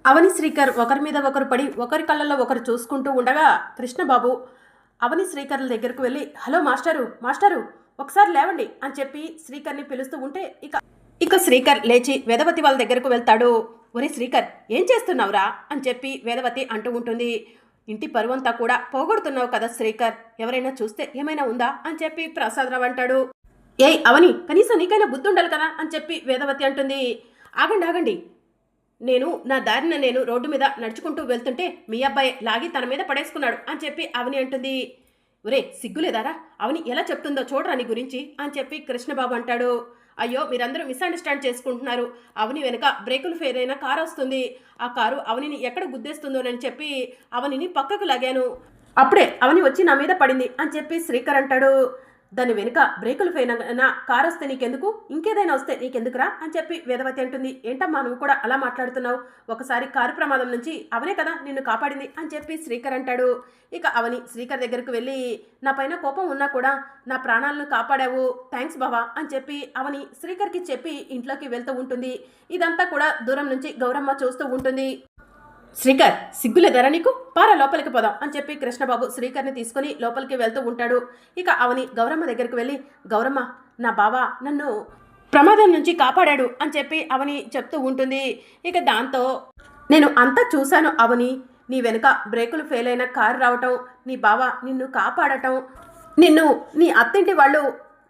అవని శ్రీకర్ ఒకరి మీద ఒకరు పడి ఒకరి కళ్ళల్లో ఒకరు చూసుకుంటూ ఉండగా కృష్ణబాబు అవని శ్రీకర్ల దగ్గరకు వెళ్ళి హలో మాస్టరు మాస్టరు ఒకసారి లేవండి అని చెప్పి శ్రీకర్ని పిలుస్తూ ఉంటే ఇక ఇక శ్రీకర్ లేచి వేదవతి వాళ్ళ దగ్గరకు వెళ్తాడు. ఒరే శ్రీకర్ ఏం చేస్తున్నావురా అని చెప్పి వేదవతి అంటూ ఉంటుంది. ఇంటి పరువంతా కూడా పోగొడుతున్నావు కదా శ్రీకర్, ఎవరైనా చూస్తే ఏమైనా ఉందా అని చెప్పి ప్రసాదరావు అంటాడు. ఏయ్ అవని కనీసం నీకైనా బుద్ధి ఉండాలి కదా అని చెప్పి వేదవతి అంటుంది. ఆగండి ఆగండి, నేను నా దారిన నేను రోడ్డు మీద నడుచుకుంటూ వెళ్తుంటే మీ అబ్బాయి లాగి తన మీద పడేసుకున్నాడు అని చెప్పి అవని అంటుంది. ఒరే సిగ్గులేదారా, అవని ఎలా చెప్తుందో చూడరా నీ గురించి అని చెప్పి కృష్ణబాబు అంటాడు. అయ్యో మీరందరూ మిస్అండర్స్టాండ్ చేసుకుంటున్నారు. అవని వెనుక బ్రేకులు ఫెయిల్ అయిన కారు వస్తుంది. ఆ కారు అవనిని ఎక్కడ గుద్దేస్తుందోనని చెప్పి అవనిని పక్కకు లాగాను. అప్పుడే అవని వచ్చి నా మీద పడింది అని చెప్పి శ్రీకర్ అంటాడు. దాని వెనుక బ్రేకులు ఫెయిల్ అయిన కారు వస్తే నీకెందుకు, ఇంకేదైనా వస్తే నీకెందుకురా అని చెప్పి వేదవతి అంటుంది. ఏంటమ్మా నువ్వు కూడా అలా మాట్లాడుతున్నావు, ఒకసారి కారు ప్రమాదం నుంచి అవనే కదా నిన్ను కాపాడింది అని చెప్పి శ్రీకర్ అంటాడు. ఇక అవని శ్రీకర్ దగ్గరకు వెళ్ళి నా పైన కోపం ఉన్నా కూడా నా ప్రాణాలను కాపాడావు, థ్యాంక్స్ బావా అని చెప్పి అవని శ్రీకర్కి చెప్పి ఇంట్లోకి వెళ్తూ ఉంటుంది. ఇదంతా కూడా దూరం నుంచి గౌరమ్మ చూస్తూ ఉంటుంది. శ్రీకర్ సిగ్గులేదరా నీకు, పారా లోపలికి పోదాం అని చెప్పి కృష్ణబాబు శ్రీకర్ని తీసుకుని లోపలికి వెళ్తూ ఉంటాడు. ఇక అవని గౌరమ్మ దగ్గరికి వెళ్ళి గౌరమ్మ నా బావ నన్ను ప్రమాదం నుంచి కాపాడాడు అని చెప్పి అవని చెప్తూ ఉంటుంది. ఇక దాంతో నేను అంతా చూశాను అవని, నీ వెనుక బ్రేకులు ఫెయిల్ అయిన కారు రావటం, నీ బావ నిన్ను కాపాడటం, నిన్ను నీ అత్తింటి వాళ్ళు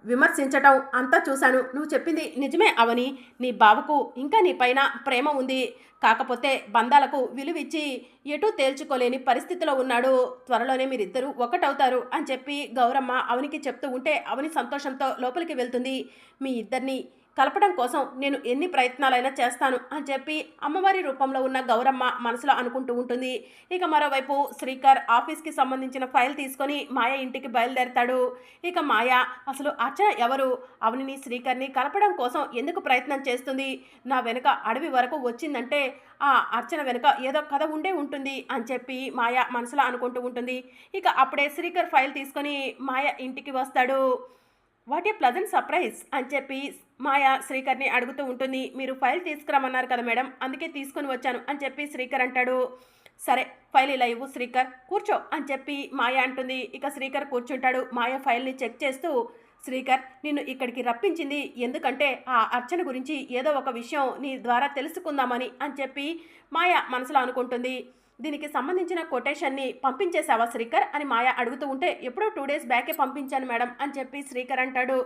విమర్శించటం అంతా చూశాను. నువ్వు చెప్పింది నిజమే అవని, నీ బావకు ఇంకా నీ పైన ప్రేమ ఉంది, కాకపోతే బంధాలకు విలువిచ్చి ఎటూ తేల్చుకోలేని పరిస్థితిలో ఉన్నాడు, త్వరలోనే మీరిద్దరూ ఒకటవుతారు అని చెప్పి గౌరమ్మ అవనికి చెప్తూ ఉంటే అవని సంతోషంతో లోపలికి వెళ్తుంది. మీ ఇద్దరిని కలపడం కోసం నేను ఎన్ని ప్రయత్నాలైనా చేస్తాను అని చెప్పి అమ్మవారి రూపంలో ఉన్న గౌరమ్మ మనసులో అనుకుంటూ ఉంటుంది. ఇక మరోవైపు శ్రీకర్ ఆఫీస్కి సంబంధించిన ఫైల్ తీసుకొని మాయ ఇంటికి బయలుదేరతాడు. ఇక మాయ అసలు అర్చన ఎవరు, అవనిని శ్రీకర్ని కలపడం కోసం ఎందుకు ప్రయత్నం చేస్తుంది, నా వెనుక అడవి వరకు వచ్చిందంటే ఆ అర్చన వెనుక ఏదో కథ ఉండే ఉంటుంది అని చెప్పి మాయ మనసులో అనుకుంటూ ఉంటుంది. ఇక అప్పుడే శ్రీకర్ ఫైల్ తీసుకొని మాయ ఇంటికి వస్తాడు. వాట్ ఏ ప్లజెంట్ సర్ప్రైజ్ అని చెప్పి మాయ శ్రీకర్ని అడుగుతూ ఉంటుంది. మీరు ఫైల్ తీసుకురమ్మన్నారు కదా మేడం, అందుకే తీసుకొని వచ్చాను అని చెప్పి శ్రీకర్ అంటాడు. సరే ఫైల్ ఇలా ఇవ్వు శ్రీకర్, కూర్చో అని చెప్పి మాయ అంటుంది. ఇక శ్రీకర్ కూర్చుంటాడు. మాయ ఫైల్ని చెక్ చేస్తూ శ్రీకర్ నిన్ను ఇక్కడికి రప్పించింది ఎందుకంటే ఆ అర్చన గురించి ఏదో ఒక విషయం నీ ద్వారా తెలుసుకుందామని అని చెప్పి మాయ మనసులో అనుకుంటుంది. దీనికి సంబంధించిన కొటేషన్ని పంపించేశావా శ్రీకర్ అని మాయ అడుగుతూ ఉంటే ఎప్పుడో 2 days బ్యాకే పంపించాను మేడం అని చెప్పి శ్రీకర్ అంటాడు.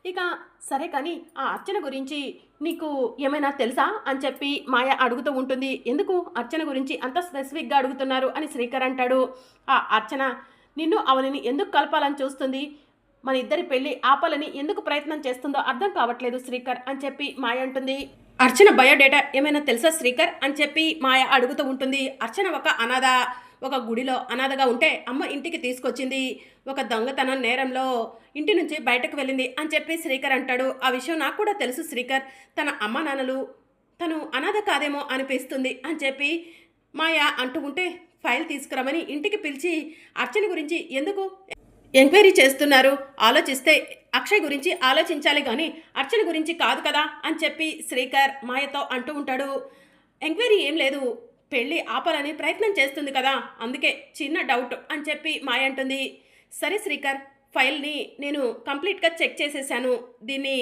ఇక సరే కానీ ఆ అర్చన గురించి నీకు ఏమైనా తెలుసా అని చెప్పి మాయ అడుగుతూ ఉంటుంది. ఎందుకు అర్చన గురించి అంత స్పెసిఫిక్గా అడుగుతున్నారు అని శ్రీకర్ అంటాడు. ఆ అర్చన నిన్ను అవనిని ఎందుకు కలపాలని చూస్తుంది, మన ఇద్దరి పెళ్లి ఆపాలని ఎందుకు ప్రయత్నం చేస్తుందో అర్థం కావట్లేదు శ్రీకర్ అని చెప్పి మాయ అంటుంది. అర్చన బయోడేటా ఏమైనా తెలుసా శ్రీకర్ అని చెప్పి మాయ అడుగుతూ ఉంటుంది. అర్చన ఒక అనాథ, ఒక గుడిలో అనాథగా ఉంటే అమ్మ ఇంటికి తీసుకొచ్చింది, ఒక దొంగతనం నేరంలో ఇంటి నుంచి బయటకు వెళ్ళింది అని చెప్పి శ్రీకర్ అంటాడు. ఆ విషయం నాకు కూడా తెలుసు శ్రీకర్, తన అమ్మ నాన్నలు తను అనాథ కాదేమో అనిపిస్తుంది అని చెప్పి మాయ అంటూ ఉంటే ఫైల్ తీసుకురమని ఇంటికి పిలిచి అర్చన గురించి ఎందుకు ఎంక్వైరీ చేస్తున్నారు, ఆలోచిస్తే అక్షయ్ గురించి ఆలోచించాలి కానీ అర్చన గురించి కాదు కదా అని చెప్పి శ్రీకర్ మాయతో అంటూ ఉంటాడు. ఎంక్వైరీ ఏం లేదు, పెళ్ళి ఆపాలని ప్రయత్నం చేస్తుంది కదా, అందుకే చిన్న డౌట్ అని చెప్పి మాయ అంటుంది. సరే శ్రీకర్ ఫైల్ని నేను కంప్లీట్గా చెక్ చేసేసాను, దీన్ని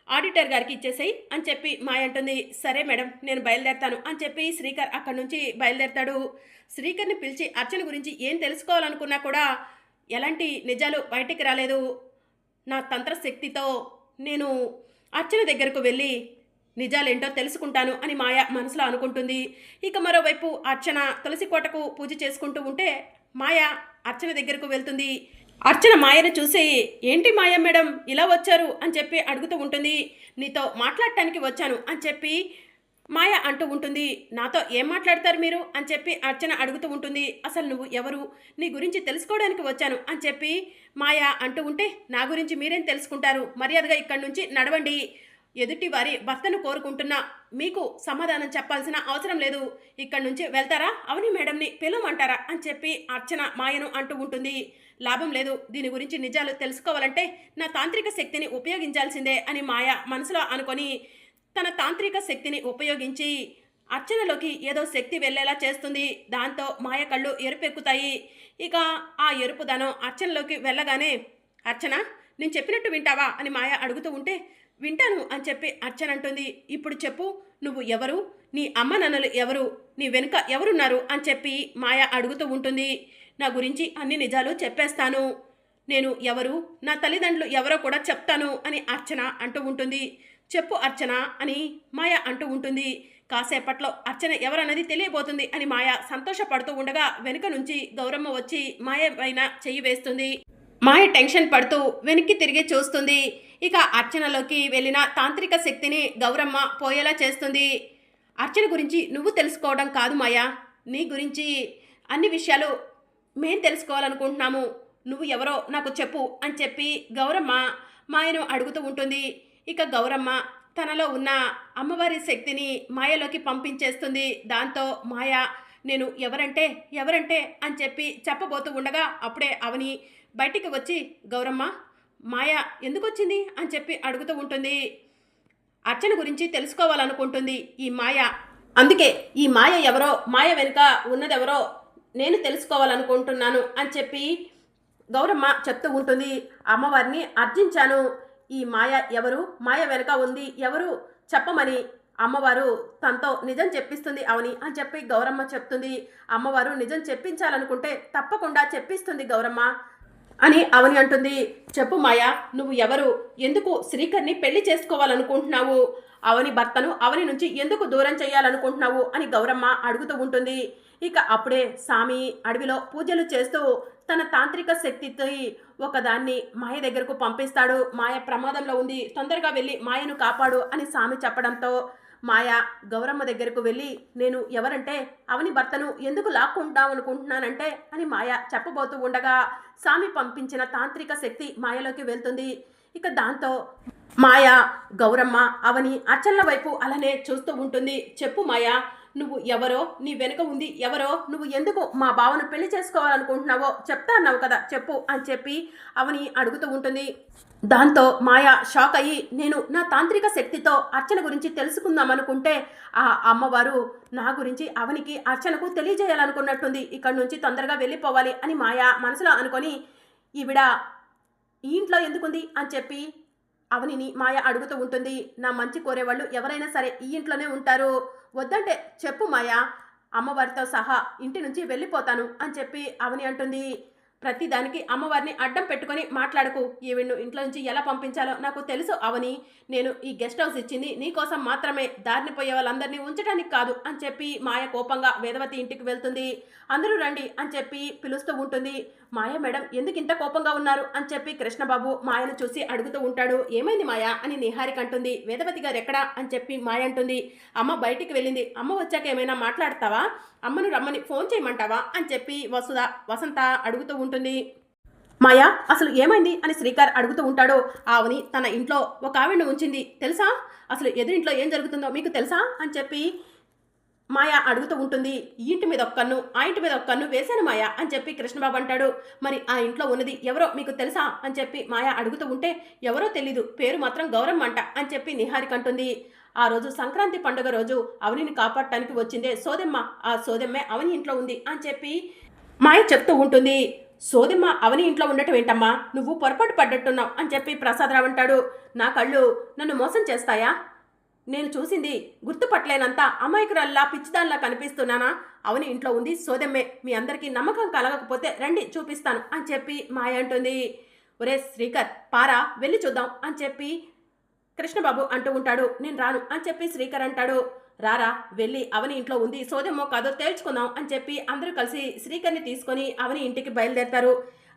ఆడిటర్ గారికి ఇచ్చేసేయి అని చెప్పి మాయ అంటుంది. సరే మేడం నేను బయలుదేరతాను అని చెప్పి శ్రీకర్ అక్కడి నుంచి బయలుదేరతాడు. శ్రీకర్ని పిలిచి అర్చన గురించి ఏం తెలుసుకోవాలనుకున్నా కూడా ఎలాంటి నిజాలు బయటికి రాలేదు. నా తంత్రశక్తితో నేను అర్చన దగ్గరకు వెళ్ళి నిజాలేంటో తెలుసుకుంటాను అని మాయ మనసులో అనుకుంటుంది. ఇక మరోవైపు అర్చన తులసి కోటకు పూజ చేసుకుంటూ ఉంటే మాయ అర్చన దగ్గరకు వెళ్తుంది. అర్చన మాయను చూసి ఏంటి మాయ మేడం ఇలా వచ్చారు అని చెప్పి అడుగుతూ ఉంటుంది. నీతో మాట్లాడటానికి వచ్చాను అని చెప్పి మాయ అంటూ ఉంటుంది. నాతో ఏం మాట్లాడతారు మీరు అని చెప్పి అర్చన అడుగుతూ ఉంటుంది. అసలు నువ్వు ఎవరు, నీ గురించి తెలుసుకోవడానికి వచ్చాను అని చెప్పి మాయ అంటూ ఉంటే నా గురించి మీరేం తెలుసుకుంటారు, మర్యాదగా ఇక్కడి నుంచి నడవండి, ఎదుటి వారి భర్తను కోరుకుంటున్నా మీకు సమాధానం చెప్పాల్సిన అవసరం లేదు, ఇక్కడి నుంచి వెళ్తారా అవని మేడంని పిలవమంటారా అని చెప్పి అర్చన మాయను అంటూ ఉంటుంది. లాభం లేదు, దీని గురించి నిజాలు తెలుసుకోవాలంటే నా తాంత్రిక శక్తిని ఉపయోగించాల్సిందే అని మాయ మనసులో అనుకొని తన తాంత్రిక శక్తిని ఉపయోగించి అర్చనలోకి ఏదో శక్తి వెళ్ళేలా చేస్తుంది. దాంతో మాయ కళ్ళు ఎరుపెక్కుతాయి. ఇక ఆ ఎరుపుదనం అర్చనలోకి వెళ్ళగానే, అర్చన నేను చెప్పినట్టు వింటావా అని మాయ అడుగుతూ ఉంటే, వింటాను అని చెప్పి అర్చన అంటుంది. ఇప్పుడు చెప్పు, నువ్వు ఎవరు, నీ అమ్మ నాన్నలు ఎవరు, నీ వెనుక ఎవరున్నారు అని చెప్పి మాయ అడుగుతూ ఉంటుంది. నా గురించి అన్ని నిజాలు చెప్పేస్తాను, నేను ఎవరు, నా తల్లిదండ్రులు ఎవరో కూడా చెప్తాను అని అర్చన అంటూ ఉంటుంది. చెప్పు అర్చన అని మాయ అంటూ ఉంటుంది. కాసేపట్లో అర్చన ఎవరన్నది తెలియబోతుంది అని మాయ సంతోషపడుతూ ఉండగా వెనుక నుంచి గౌరమ్మ వచ్చి మాయ పైన చెయ్యి వేస్తుంది. మాయ టెన్షన్ పడుతూ వెనక్కి తిరిగి చూస్తుంది. ఇక అర్చనలోకి వెళ్ళిన తాంత్రిక శక్తిని గౌరమ్మ పోయేలా చేస్తుంది. అర్చన గురించి నువ్వు తెలుసుకోవడం కాదు మాయ, నీ గురించి అన్ని విషయాలు మేం తెలుసుకోవాలనుకుంటున్నాము, నువ్వు ఎవరో నాకు చెప్పు అని చెప్పి గౌరమ్మ మాయను అడుగుతూ ఉంటుంది. ఇక గౌరమ్మ తనలో ఉన్న అమ్మవారి శక్తిని మాయలోకి పంపించేస్తుంది. దాంతో మాయ నేను ఎవరంటే ఎవరంటే అని చెప్పి చెప్పబోతూ ఉండగా అప్పుడే అవని బయటికి వచ్చి గౌరమ్మ మాయ ఎందుకు వచ్చింది అని చెప్పి అడుగుతూ ఉంటుంది. అర్చన గురించి తెలుసుకోవాలనుకుంటుంది ఈ మాయ, అందుకే ఈ మాయ ఎవరో, మాయ వెనుక ఉన్నదెవరో నేను తెలుసుకోవాలనుకుంటున్నాను అని చెప్పి గౌరమ్మ చెప్తూ ఉంటుంది. అమ్మవారిని అర్జించాను, ఈ మాయ ఎవరు, మాయ వెనుక ఉంది ఎవరు చెప్పమని అమ్మవారు తనతో నిజం చెప్పిస్తుంది అవని అని చెప్పి గౌరమ్మ చెప్తుంది. అమ్మవారు నిజం చెప్పించాలనుకుంటే తప్పకుండా చెప్పిస్తుంది గౌరమ్మ అని అవని అంటుంది. చెప్పు మాయ, నువ్వు ఎవరు, ఎందుకు శ్రీకర్ని పెళ్లి చేసుకోవాలనుకుంటున్నావు, అవని భర్తను అవని నుంచి ఎందుకు దూరం చేయాలనుకుంటున్నావు అని గౌరమ్మ అడుగుతూ ఉంటుంది. ఇక అప్పుడే స్వామి అడవిలో పూజలు చేస్తూ తన తాంత్రిక శక్తితో ఒకదాన్ని మాయ దగ్గరకు పంపిస్తాడు. మాయ ప్రమాదంలో ఉంది, తొందరగా వెళ్ళి మాయను కాపాడు అని స్వామి చెప్పడంతో మాయ గౌరమ్మ దగ్గరకు వెళ్ళి నేను ఎవరంటే అవని భర్తను ఎందుకు లాక్కుంటాం అనుకుంటున్నానంటే అని మాయ చెప్పబోతూ ఉండగా స్వామి పంపించిన తాంత్రిక శక్తి మాయలోకి వెళ్తుంది. ఇక దాంతో మాయ గౌరమ్మ అవని అర్చనల వైపు అలానే చూస్తూ ఉంటుంది. చెప్పు మాయ, నువ్వు ఎవరో, నీ వెనుక ఉంది ఎవరో, నువ్వు ఎందుకు మా బావను పెళ్లి చేసుకోవాలనుకుంటున్నావో చెప్తా అన్నావు కదా చెప్పు అని చెప్పి అవని అడుగుతూ ఉంటుంది. దాంతో మాయ షాక్ అయ్యి నేను నా తాంత్రిక శక్తితో అర్చన గురించి తెలుసుకుందాం అనుకుంటే ఆ అమ్మవారు నా గురించి అవనికి అర్చనకు తెలియజేయాలనుకున్నట్టుంది, ఇక్కడి నుంచి తొందరగా వెళ్ళిపోవాలి అని మాయ మనసులో అనుకొని ఈవిడ ఈ ఇంట్లో ఎందుకుంది అని చెప్పి అవనిని మాయ అడుగుతూ ఉంటుంది. నా మంచి కోరేవాళ్ళు ఎవరైనా సరే ఈ ఇంట్లోనే ఉంటారు, వద్దంటే చెప్పు మాయ, అమ్మవారితో సహా ఇంటి నుంచి వెళ్ళిపోతాను అని చెప్పి అవని అంటుంది. ప్రతిదానికి అమ్మవారిని అడ్డం పెట్టుకొని మాట్లాడకు, ఈవిడ్ను ఇంట్లో నుంచి ఎలా పంపించాలో నాకు తెలుసు అవని, నేను ఈ గెస్ట్ హౌస్ ఇచ్చింది నీకోసం మాత్రమే, దారిని పోయే వాళ్ళందరినీ ఉంచడానికి కాదు అని చెప్పి మాయ కోపంగా వేదవతి ఇంటికి వెళ్తుంది. అందరూ రండి అని చెప్పి పిలుస్తూ ఉంటుంది. మాయ మేడం ఎందుకు ఇంత కోపంగా ఉన్నారు అని చెప్పి కృష్ణబాబు మాయను చూసి అడుగుతూ ఉంటాడు. ఏమైంది మాయ అని నిహారిక అంటుంది. వేదవతి గారు ఎక్కడా అని చెప్పి మాయ అంటుంది. అమ్మ బయటికి వెళ్ళింది, అమ్మ వచ్చాక ఏమైనా మాట్లాడతావా, అమ్మను రమ్మని ఫోన్ చేయమంటావా అని చెప్పి వసంత అడుగుతూ ఉంటుంది. మాయా అసలు ఏమైంది అని శ్రీకర్ అడుగుతూ ఉంటాడు. ఆవని తన ఇంట్లో ఒక ఆవిడను ఉంచింది తెలుసా, అసలు ఎదురింట్లో ఏం జరుగుతుందో మీకు తెలుసా అని చెప్పి మాయా అడుగుతూ ఉంటుంది. ఈ ఇంటి మీద ఒక కన్ను ఆ ఇంటి మీద ఒక కన్ను వేశాను మాయా అని చెప్పి కృష్ణబాబు అంటాడు. మరి ఆ ఇంట్లో ఉన్నది ఎవరో మీకు తెలుసా అని చెప్పి మాయా అడుగుతూ ఉంటే ఎవరో తెలీదు, పేరు మాత్రం గౌరమ్మ అంట అని చెప్పి నిహారిక అంటుంది. ఆ రోజు సంక్రాంతి పండుగ రోజు అవనిని కాపాడటానికి వచ్చిందే సోదెమ్మ, ఆ సోదెమ్మే అవని ఇంట్లో ఉంది అని చెప్పి మాయ చెప్తూ ఉంటుంది. సోదెమ్మ అవని ఇంట్లో ఉండటం ఏంటమ్మా, నువ్వు పొరపాటు పడ్డట్టున్నావు అని చెప్పి ప్రసాదరావు అంటాడు. నా కళ్ళు నన్ను మోసం చేస్తాయా, నేను చూసింది గుర్తుపట్టలేనంత అమాయకురాల్లా పిచ్చిదాన్లా కనిపిస్తున్నానా, అవని ఇంట్లో ఉంది సోదెమ్మే, మీ అందరికీ నమ్మకం కలగకపోతే రండి చూపిస్తాను అని చెప్పి మాయ అంటుంది. ఒరే శ్రీకర్ పారా వెళ్ళి చూద్దాం అని చెప్పి కృష్ణబాబు అంటూ ఉంటాడు. నేను రాను అని చెప్పి శ్రీకర్ అంటాడు. రారా వెళ్ళి అవని ఇంట్లో ఉంది సోదెమ్మో కాదో తేల్చుకుందాం అని చెప్పి అందరూ కలిసి శ్రీకర్ని తీసుకొని అవని ఇంటికి బయలుదేరతారు.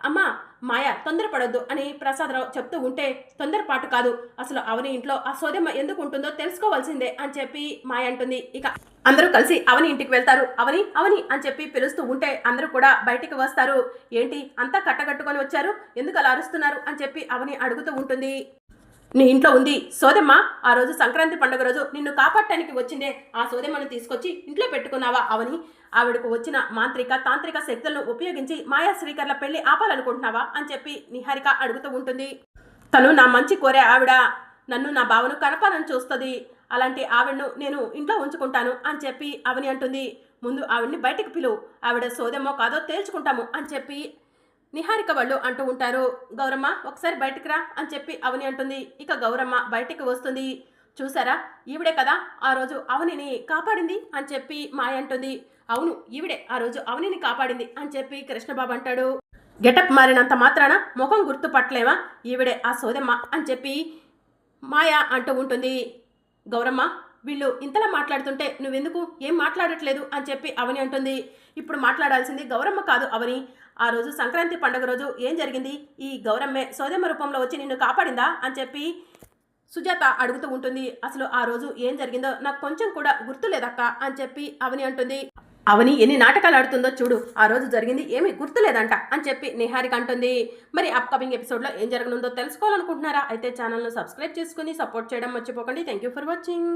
అమ్మా మాయ తొందరపడొద్దు అని ప్రసాదరావు చెప్తూ ఉంటే తొందరపాటు కాదు, అసలు అవని ఇంట్లో ఆ సోదెమ్మ ఎందుకు ఉంటుందో తెలుసుకోవాల్సిందే అని చెప్పి మాయ అంటుంది. ఇక అందరూ కలిసి అవని ఇంటికి వెళ్తారు. అవని అవని అని చెప్పి పిలుస్తూ ఉంటే అందరూ కూడా బయటికి వస్తారు. ఏంటి అంతా కట్టగట్టుకొని వచ్చారు, ఎందుకు అలా అరుస్తున్నారు అని చెప్పి అవని అడుగుతూ ఉంటుంది. నీ ఇంట్లో ఉంది సోదెమ్మ, ఆ రోజు సంక్రాంతి పండుగ రోజు నిన్ను కాపాడటానికి వచ్చిందే ఆ సోదెమ్మను తీసుకొచ్చి ఇంట్లో పెట్టుకున్నావా అవని, ఆవిడకు వచ్చిన మాంత్రిక తాంత్రిక శక్తులను ఉపయోగించి మాయా శ్రీకర్ల పెళ్లి ఆపాలనుకుంటున్నావా అని చెప్పి నిహారిక అడుగుతూ ఉంటుంది. తను నా మంచి కోరే ఆవిడ, నన్ను నా బావను కలపాలని చూస్తుంది, అలాంటి ఆవిడను నేను ఇంట్లో ఉంచుకుంటాను అని చెప్పి అవని అంటుంది. ముందు ఆవిడ్ని బయటికి పిలువు, ఆవిడ సోదెమ్మో కాదో తేల్చుకుంటాము అని చెప్పి నిహారిక వాళ్ళు అంటూ ఉంటారు. గౌరమ్మ ఒకసారి బయటికి రా అని చెప్పి అవని అంటుంది. ఇక గౌరమ్మ బయటికి వస్తుంది. చూసారా, ఈవిడే కదా ఆ రోజు అవనిని కాపాడింది అని చెప్పి మాయ అంటుంది. అవును, ఈవిడే ఆ రోజు అవనిని కాపాడింది అని చెప్పి కృష్ణబాబు అంటాడు. గెటప్ మారినంత మాత్రాన ముఖం గుర్తుపట్టలేవా, ఈవిడే ఆ సోదెమ్మ అని చెప్పి మాయ అంటూ ఉంటుంది. గౌరమ్మ వీళ్ళు ఇంతలా మాట్లాడుతుంటే నువ్వెందుకు ఏం మాట్లాడట్లేదు అని చెప్పి అవని అంటుంది. ఇప్పుడు మాట్లాడాల్సింది గౌరమ్మ కాదు అవని. ఆ రోజు సంక్రాంతి పండుగ రోజు ఏం జరిగింది, ఈ గౌరమ్మే సోదెమ్మ రూపంలో వచ్చి నిన్ను కాపాడిందా అని చెప్పి సుజాత అడుగుతూ ఉంటుంది. అసలు ఆ రోజు ఏం జరిగిందో నాకు కొంచెం కూడా గుర్తులేదక్క అని చెప్పి అవని అంటుంది. అవని ఎన్ని నాటకాలు ఆడుతుందో చూడు, ఆ రోజు జరిగింది ఏమీ గుర్తులేదంట అని చెప్పి నిహారిక అంటుంది. మరి అప్కమింగ్ ఎపిసోడ్లో ఏం జరగనుందో తెలుసుకోవాలనుకుంటున్నారా? అయితే ఛానల్ను సబ్స్క్రైబ్ చేసుకుని సపోర్ట్ చేయడం మర్చిపోకండి. Thank you for watching.